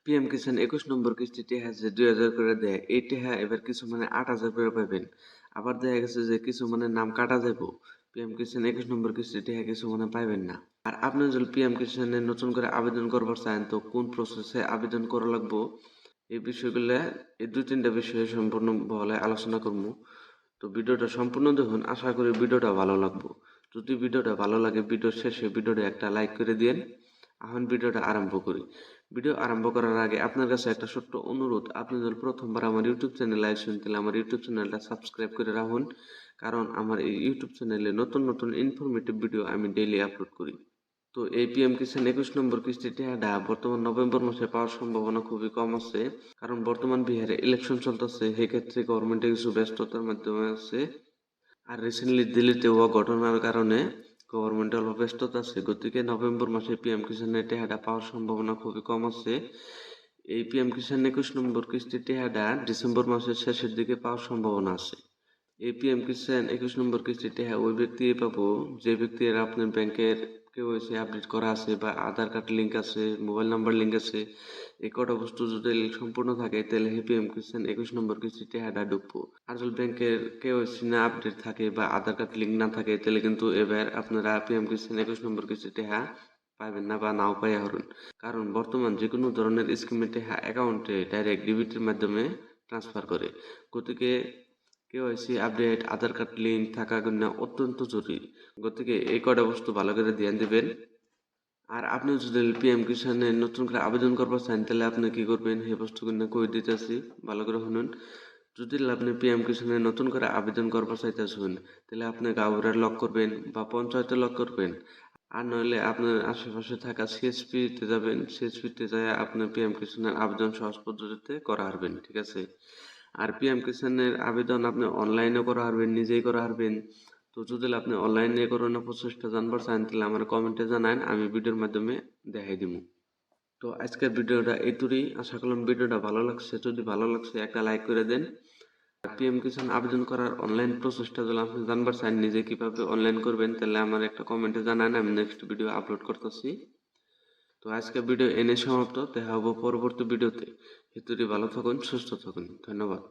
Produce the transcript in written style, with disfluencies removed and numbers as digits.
PM কিষাণ 21 নম্বর কিস্তি টেহা যে 2000 করে দেয়, এই টেহা এবার কিছু 8000 করে পাইবেন। আবার দেখা গেছে যে কিছু নাম কাটা যাবো, পিএম কিষাণ 21 নম্বর কিস্তি টেহা কিছু পাইবেন না। আর আপনি যদি পিএম কিষাণে নতুন করে আবেদন করবার চান, তো কোন প্রসেসে আবেদন করা লাগবো, এই বিষয়গুলো, এই 2-3টা বিষয়ে সম্পূর্ণ বলে আলোচনা করবো। তো ভিডিওটা সম্পূর্ণ দেখুন, আশা করি ভিডিওটা ভালো লাগবে। যদি ভিডিওটা ভালো লাগে, ভিডিওর শেষে ভিডিওটা একটা লাইক করে দিন। এখন ভিডিওটা আরম্ভ করি। ভিডিও আরম্ভ করার আগে আপনার কাছে একটা ছোট্ট অনুরোধ, আপনি যদি প্রথমবার আমার ইউটিউব চ্যানেলে আসেন, তাহলে আমার ইউটিউব চ্যানেলটা সাবস্ক্রাইব করে রাখুন, কারণ আমার এই ইউটিউব চ্যানেলে নতুন নতুন ইনফরমেটিভ ভিডিও আমি ডেইলি আপলোড করি। তো এই পিএম কিষাণ 21 নম্বর কিস্তি টেহাটা বর্তমান নভেম্বর মাসে পাওয়ার সম্ভাবনা খুবই কম আছে, কারণ বর্তমান বিহারে ইলেকশন চলতেছে, সেক্ষেত্রে গভর্নমেন্টে কিছু ব্যস্ততার মাধ্যমে আছে। আর রিসেন্টলি দিল্লিতে হওয়া ঘটনার কারণে গভর্নমেন্ট অল্প ব্যস্ততা আছে, গতিকে নভেম্বর মাসে পিএম কিষাণের টেহাটা পাওয়ার সম্ভাবনা খুবই কম আছে। এই পিএম কিষাণ 21 নম্বর কিস্তি টেহাটা ডিসেম্বর মাসের শেষের দিকে পাওয়ার সম্ভাবনা আছে। এই পিএম কিষাণ 21 নম্বর কিস্তি টেহা ওই ব্যক্তি পাবো যে ব্যক্তির আপনার ব্যাংকের কেওয়াইসি আপডেট করা আছে, বা আধার কার্ড লিঙ্ক আছে, মোবাইল নাম্বার লিঙ্ক আছে। এই কটা বস্তু যদি সম্পূর্ণ থাকে, তাহলে পিএম কিষাণ 21 নম্বর কিস্তি টেহাটা ঢুকবো। আর যদি ব্যাংকের কেওয়াইসি না আপডেট থাকে বা আধার কার্ড লিঙ্ক না থাকে, তাহলে কিন্তু এবার আপনারা পিএম কিষাণ 21 নম্বর কিস্তি টেহা পাবেন না বা নাও পাইয়া হরুন। কারণ বর্তমান যে কোনো ধরনের স্কিমে টেহা অ্যাকাউন্টে ডাইরেক্ট ডিবিটির মাধ্যমে ট্রান্সফার করে, গতিকে কেওয়াইসি আপডেট, আধার কার্ড লিঙ্ক থাকা কিন্তু অত্যন্ত জরুরি। গতিকে এই কটা বস্তু ভালো করে ধ্যান দিবেন। আর আপনি যদি পিএম কিষাণে নতুন করে আবেদন করবার চান, তাহলে আপনি কি করবেন, সেই বস্তু কিন্তু কই দিতেছি, ভালো করে শুনুন। যদি আপনি পিএম কিষাণে নতুন করে আবেদন করবার চাইতেছেন, তাহলে আপনি গাঁওবুড়ার লক করবেন বা পঞ্চায়েতে লক করবেন। আর নইলে আপনার আশেপাশে থাকা সিএসপিতে যাবেন, সিএসপিতে যায় আপনার পিএম কিষাণের আবেদন সহজ পদ্ধতিতে করা হারবেন, ঠিক আছে। আর পিএম কিষাণের আবেদন আপনি অনলাইনে করা হারবেন, নিজেই করা হারবেন। তো যদি আপনি অনলাইনে করানোর প্রসেসটা জানবার চান, তাহলে আমার কমেন্টে জানান, আমি ভিডিওর মাধ্যমে দেখাই দিব। তো আজকের ভিডিওটা এইটুকুই, আশা করলাম ভিডিওটা ভালো লাগছে। যদি ভালো লাগছে একটা লাইক করে দেন। আর পিএম কিষাণ আবেদন করার অনলাইন প্রসেসটা যদি আপনি জানবার চান, নিজে কিভাবে অনলাইন করবেন, তাহলে আমার একটা কমেন্টে জানান, আমি নেক্সট ভিডিও আপলোড করতেছি। তো আজকের ভিডিও এনে সমাপ্ত, দেখা হবো পরবর্তী ভিডিওতে। হেতুরি ভালো থাকুন, সুস্থ থাকুন, ধন্যবাদ।